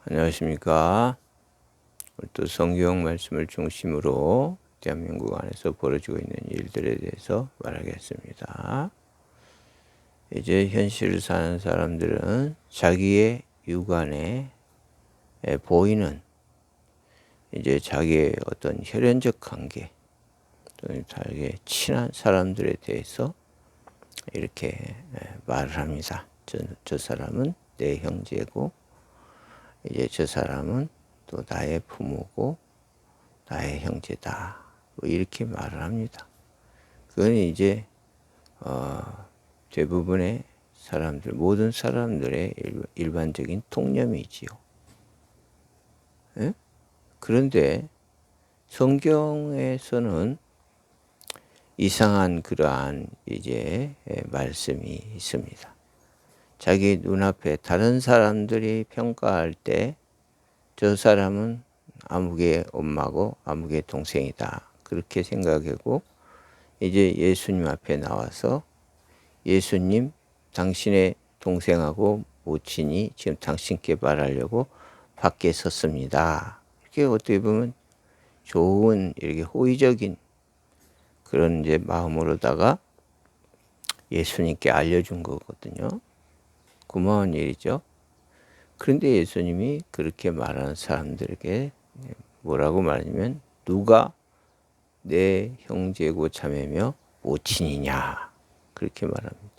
안녕하십니까. 오늘 또 성경 말씀을 중심으로 대한민국 안에서 벌어지고 있는 일들에 대해서 말하겠습니다. 이제 현실을 사는 사람들은 자기의 육안에 보이는 이제 자기의 어떤 혈연적 관계 또는 자기의 친한 사람들에 대해서 이렇게 말을 합니다. 저 사람은 내 형제고 이제 저 사람은 또 나의 부모고 나의 형제다. 뭐 이렇게 말을 합니다. 그건 이제 대부분의 사람들, 모든 사람들의 일반적인 통념이지요. 예? 그런데 성경에서는 이상한 그러한 이제 말씀이 있습니다. 자기 눈앞에 다른 사람들이 평가할 때 저 사람은 아무개 엄마고 아무개 동생이다. 그렇게 생각하고 이제 예수님 앞에 나와서 예수님 당신의 동생하고 모친이 지금 당신께 말하려고 밖에 섰습니다. 이렇게 어떻게 보면 좋은 이렇게 호의적인 그런 이제 마음으로다가 예수님께 알려준 거거든요. 고마운 일이죠. 그런데 예수님이 그렇게 말하는 사람들에게 뭐라고 말하냐면 누가 내 형제고 자매며 모친이냐 그렇게 말합니다.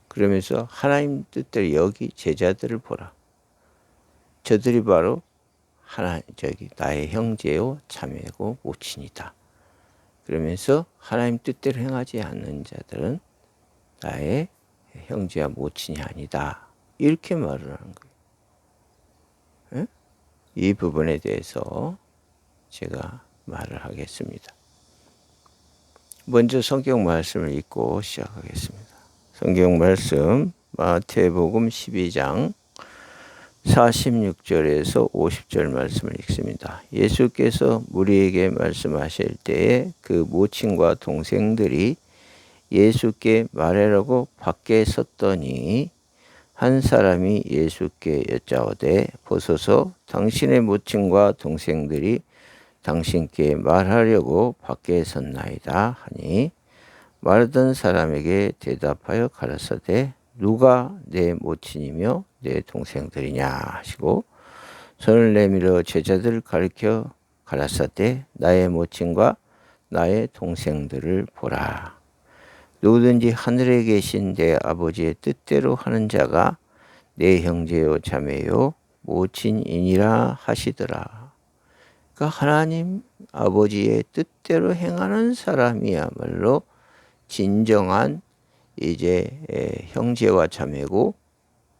그러면서 하나님 뜻대로 여기 제자들을 보라. 저들이 바로 나의 형제요 자매고 모친이다. 그러면서 하나님 뜻대로 행하지 않는 자들은 나의 형제와 모친이 아니다. 이렇게 말을 하는 거예요. 예? 이 부분에 대해서 제가 말을 하겠습니다. 먼저 성경 말씀을 읽고 시작하겠습니다. 성경 말씀 마태복음 12장 46절에서 50절 말씀을 읽습니다. 예수께서 무리에게 말씀하실 때에 그 모친과 동생들이 예수께 말하라고 밖에 섰더니 한 사람이 예수께 여짜오되 보소서 당신의 모친과 동생들이 당신께 말하려고 밖에 섰나이다 하니 말하던 사람에게 대답하여 가라사대 누가 내 모친이며 내 동생들이냐 하시고 손을 내밀어 제자들을 가리켜 가라사대 나의 모친과 나의 동생들을 보라. 누구든지 하늘에 계신 내 아버지의 뜻대로 하는 자가 내 형제요 자매요 모친이니라 하시더라. 그러니까 하나님 아버지의 뜻대로 행하는 사람이야말로 진정한 이제 형제와 자매고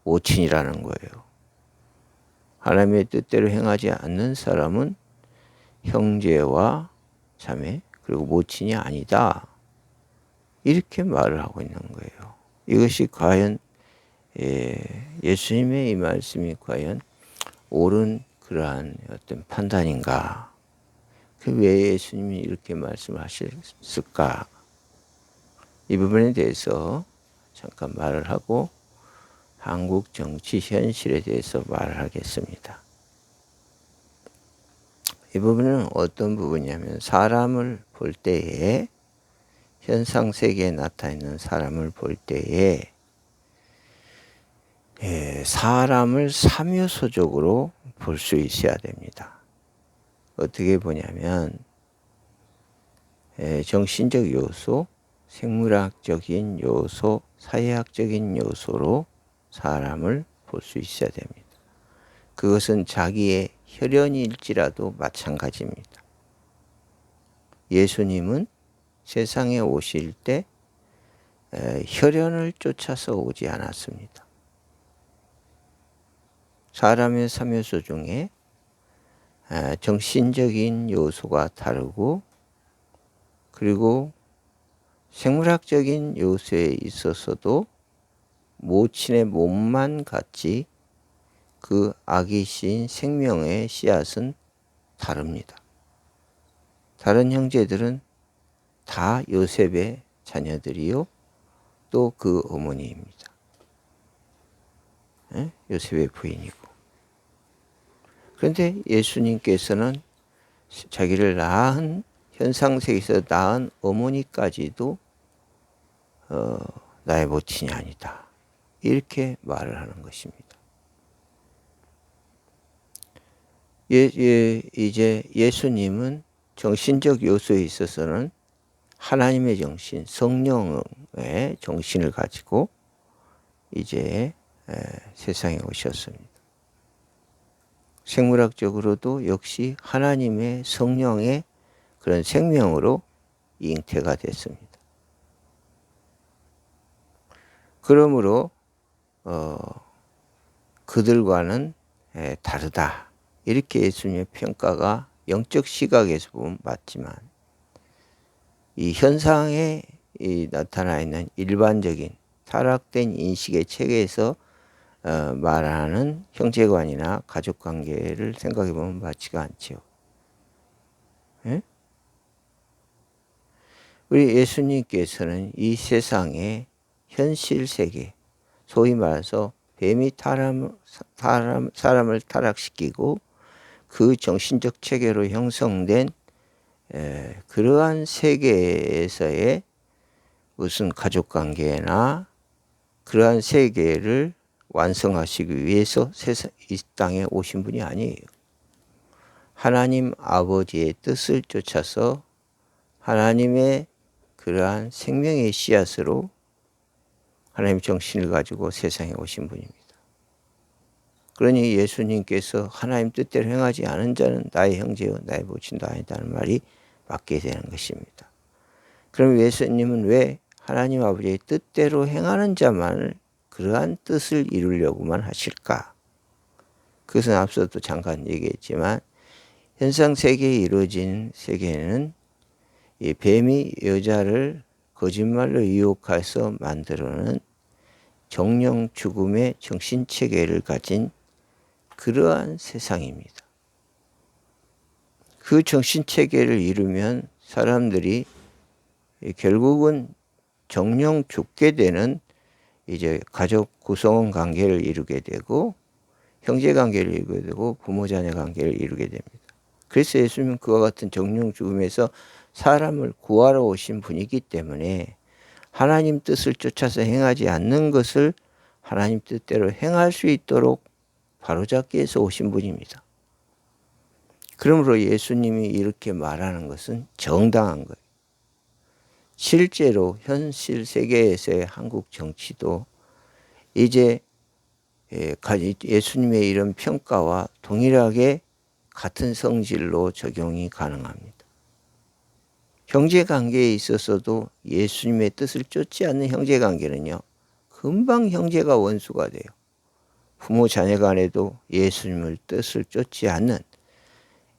모친이라는 거예요. 하나님의 뜻대로 행하지 않는 사람은 형제와 자매 그리고 모친이 아니다. 이렇게 말을 하고 있는 거예요. 이것이 과연 예수님의 이 말씀이 과연 옳은 그러한 어떤 판단인가? 왜 예수님이 이렇게 말씀하셨을까? 이 부분에 대해서 잠깐 말을 하고 한국 정치 현실에 대해서 말을 하겠습니다. 이 부분은 어떤 부분이냐면 사람을 볼 때에 현상 세계에 나타나 있는 사람을 볼 때에 사람을 삼요소적으로 볼 수 있어야 됩니다. 어떻게 보냐면 정신적 요소, 생물학적인 요소, 사회학적인 요소로 사람을 볼 수 있어야 됩니다. 그것은 자기의 혈연일지라도 마찬가지입니다. 예수님은 세상에 오실 때 혈연을 쫓아서 오지 않았습니다. 사람의 삼요소 중에 정신적인 요소가 다르고 그리고 생물학적인 요소에 있어서도 모친의 몸만 같지 그 아기신 생명의 씨앗은 다릅니다. 다른 형제들은 다 요셉의 자녀들이요 또 그 어머니입니다. 요셉의 부인이고 그런데 예수님께서는 자기를 낳은 현상세계에서 낳은 어머니까지도 나의 모친이 아니다. 이렇게 말을 하는 것입니다. 이제 예수님은 정신적 요소에 있어서는 하나님의 정신, 성령의 정신을 가지고 이제 세상에 오셨습니다. 생물학적으로도 역시 하나님의 성령의 그런 생명으로 잉태가 됐습니다. 그러므로 그들과는 다르다. 이렇게 예수님의 평가가 영적 시각에서 보면 맞지만 이 현상에 나타나 있는 일반적인 타락된 인식의 체계에서 말하는 형제관이나 가족관계를 생각해 보면 맞지가 않지요. 예? 우리 예수님께서는 이 세상의 현실 세계, 소위 말해서 뱀이 사람을 타락시키고 그 정신적 체계로 형성된 그러한 세계에서의 무슨 가족관계나 그러한 세계를 완성하시기 위해서 이 땅에 오신 분이 아니에요. 하나님 아버지의 뜻을 쫓아서 하나님의 그러한 생명의 씨앗으로 하나님의 정신을 가지고 세상에 오신 분입니다. 그러니 예수님께서 하나님 뜻대로 행하지 않은 자는 나의 형제요 나의 모친도 아니다는 말이 맞게 되는 것입니다. 그럼 예수님은 왜 하나님 아버지의 뜻대로 행하는 자만을 그러한 뜻을 이루려고만 하실까? 그것은 앞서도 잠깐 얘기했지만 현상 세계에 이루어진 세계는 이 뱀이 여자를 거짓말로 유혹해서 만들어낸 정령 죽음의 정신체계를 가진 그러한 세상입니다. 그 정신체계를 이루면 사람들이 결국은 정령 죽게 되는 이제 가족 구성원 관계를 이루게 되고 형제 관계를 이루게 되고 부모 자녀 관계를 이루게 됩니다. 그래서 예수님은 그와 같은 정령 죽음에서 사람을 구하러 오신 분이기 때문에 하나님 뜻을 쫓아서 행하지 않는 것을 하나님 뜻대로 행할 수 있도록 바로잡기 위해서 오신 분입니다. 그러므로 예수님이 이렇게 말하는 것은 정당한 거예요. 실제로 현실 세계에서의 한국 정치도 이제 예수님의 이런 평가와 동일하게 같은 성질로 적용이 가능합니다. 형제관계에 있어서도 예수님의 뜻을 쫓지 않는 형제관계는요, 금방 형제가 원수가 돼요. 부모 자녀 간에도 예수님의 뜻을 쫓지 않는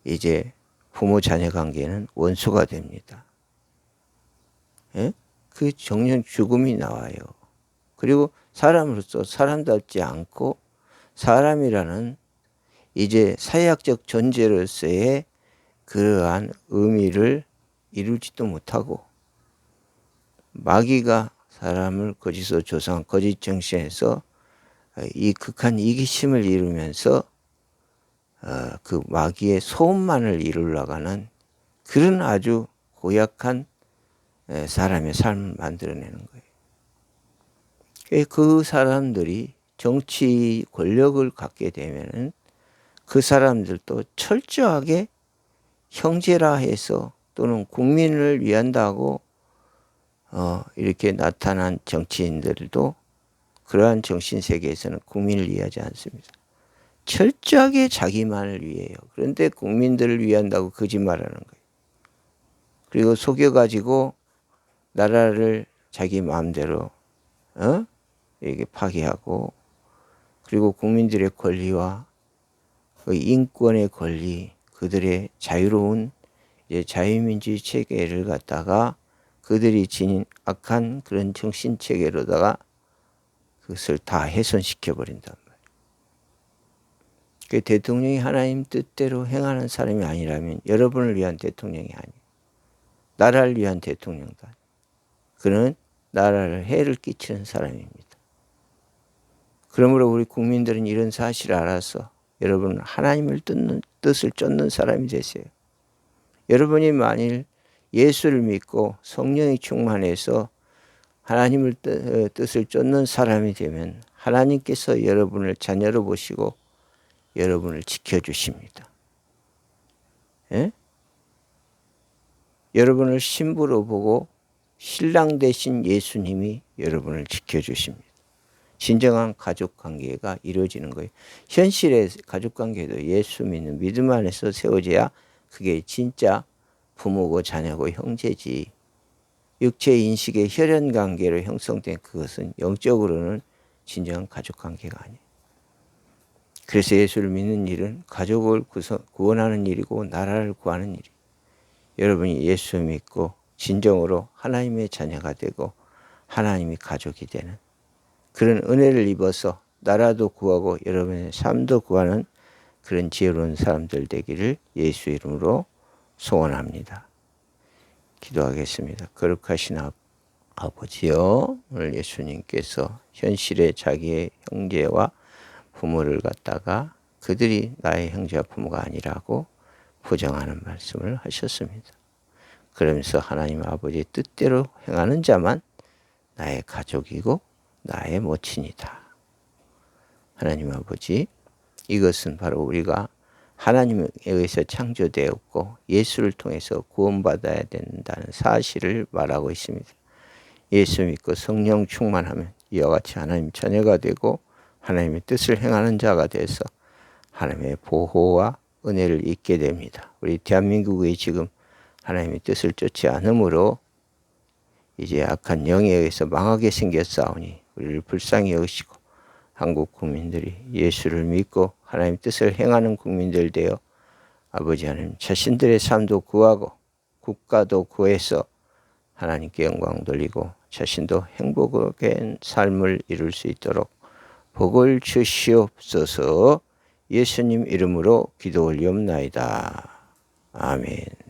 이제 부모 자녀 관계는 원수가 됩니다. 예? 그 정령 죽음이 나와요. 그리고 사람으로서 사람답지 않고 사람이라는 이제 사회학적 존재로서의 그러한 의미를 이루지도 못하고 마귀가 사람을 거짓으로 조성한 거짓 정신에서 이 극한 이기심을 이루면서 그 마귀의 소원만을 이루려고 하는 그런 아주 고약한 사람의 삶을 만들어내는 거예요. 그 사람들이 정치 권력을 갖게 되면은 그 사람들도 철저하게 형제라 해서 또는 국민을 위한다고 이렇게 나타난 정치인들도 그러한 정신세계에서는 국민을 위하지 않습니다. 철저하게 자기만을 위해요. 그런데 국민들을 위한다고 거짓말하는 거예요. 그리고 속여가지고 나라를 자기 마음대로 이렇게 파괴하고 그리고 국민들의 권리와 그 인권의 권리, 그들의 자유로운 이제 자유민주주의 체계를 갖다가 그들이 지닌 악한 그런 정신 체계로다가 그것을 다 훼손시켜 버린단 말이에요. 그 대통령이 하나님 뜻대로 행하는 사람이 아니라면 여러분을 위한 대통령이 아니에요. 나라를 위한 대통령도 아니에요. 그는 나라를 해를 끼치는 사람입니다. 그러므로 우리 국민들은 이런 사실을 알아서 여러분은 하나님을 뜻을 쫓는 사람이 되세요. 여러분이 만일 예수를 믿고 성령이 충만해서 하나님을 뜻을 쫓는 사람이 되면 하나님께서 여러분을 자녀로 보시고 여러분을 지켜주십니다. 예? 여러분을 신부로 보고 신랑 되신 예수님이 여러분을 지켜주십니다. 진정한 가족관계가 이루어지는 거예요. 현실의 가족관계도 예수 믿는 믿음 안에서 세워져야 그게 진짜 부모고 자녀고 형제지. 육체 인식의 혈연관계로 형성된 그것은 영적으로는 진정한 가족관계가 아니에요. 그래서 예수를 믿는 일은 가족을 구원하는 일이고 나라를 구하는 일이에요. 여러분이 예수 믿고 진정으로 하나님의 자녀가 되고 하나님이 가족이 되는 그런 은혜를 입어서 나라도 구하고 여러분의 삶도 구하는 그런 지혜로운 사람들 되기를 예수 이름으로 소원합니다. 기도하겠습니다. 거룩하신 아버지요, 오늘 예수님께서 현실의 자기의 형제와 부모를 갖다가 그들이 나의 형제와 부모가 아니라고 부정하는 말씀을 하셨습니다. 그러면서 하나님 아버지의 뜻대로 행하는 자만 나의 가족이고 나의 모친이다. 하나님 아버지, 이것은 바로 우리가 하나님에 의해서 창조되었고 예수를 통해서 구원받아야 된다는 사실을 말하고 있습니다. 예수 믿고 성령 충만하면 이와 같이 하나님 자녀가 되고 하나님의 뜻을 행하는 자가 돼서 하나님의 보호와 은혜를 잊게 됩니다. 우리 대한민국의 지금 하나님의 뜻을 쫓지 않으므로 이제 악한 영에 의해서 망하게 생겼사오니 우리를 불쌍히 여기시고 한국 국민들이 예수를 믿고 하나님의 뜻을 행하는 국민들 되어 아버지 하나님 자신들의 삶도 구하고 국가도 구해서 하나님께 영광 돌리고 자신도 행복한 삶을 이룰 수 있도록 복을 주시옵소서. 예수님 이름으로 기도 올리옵나이다. 아멘.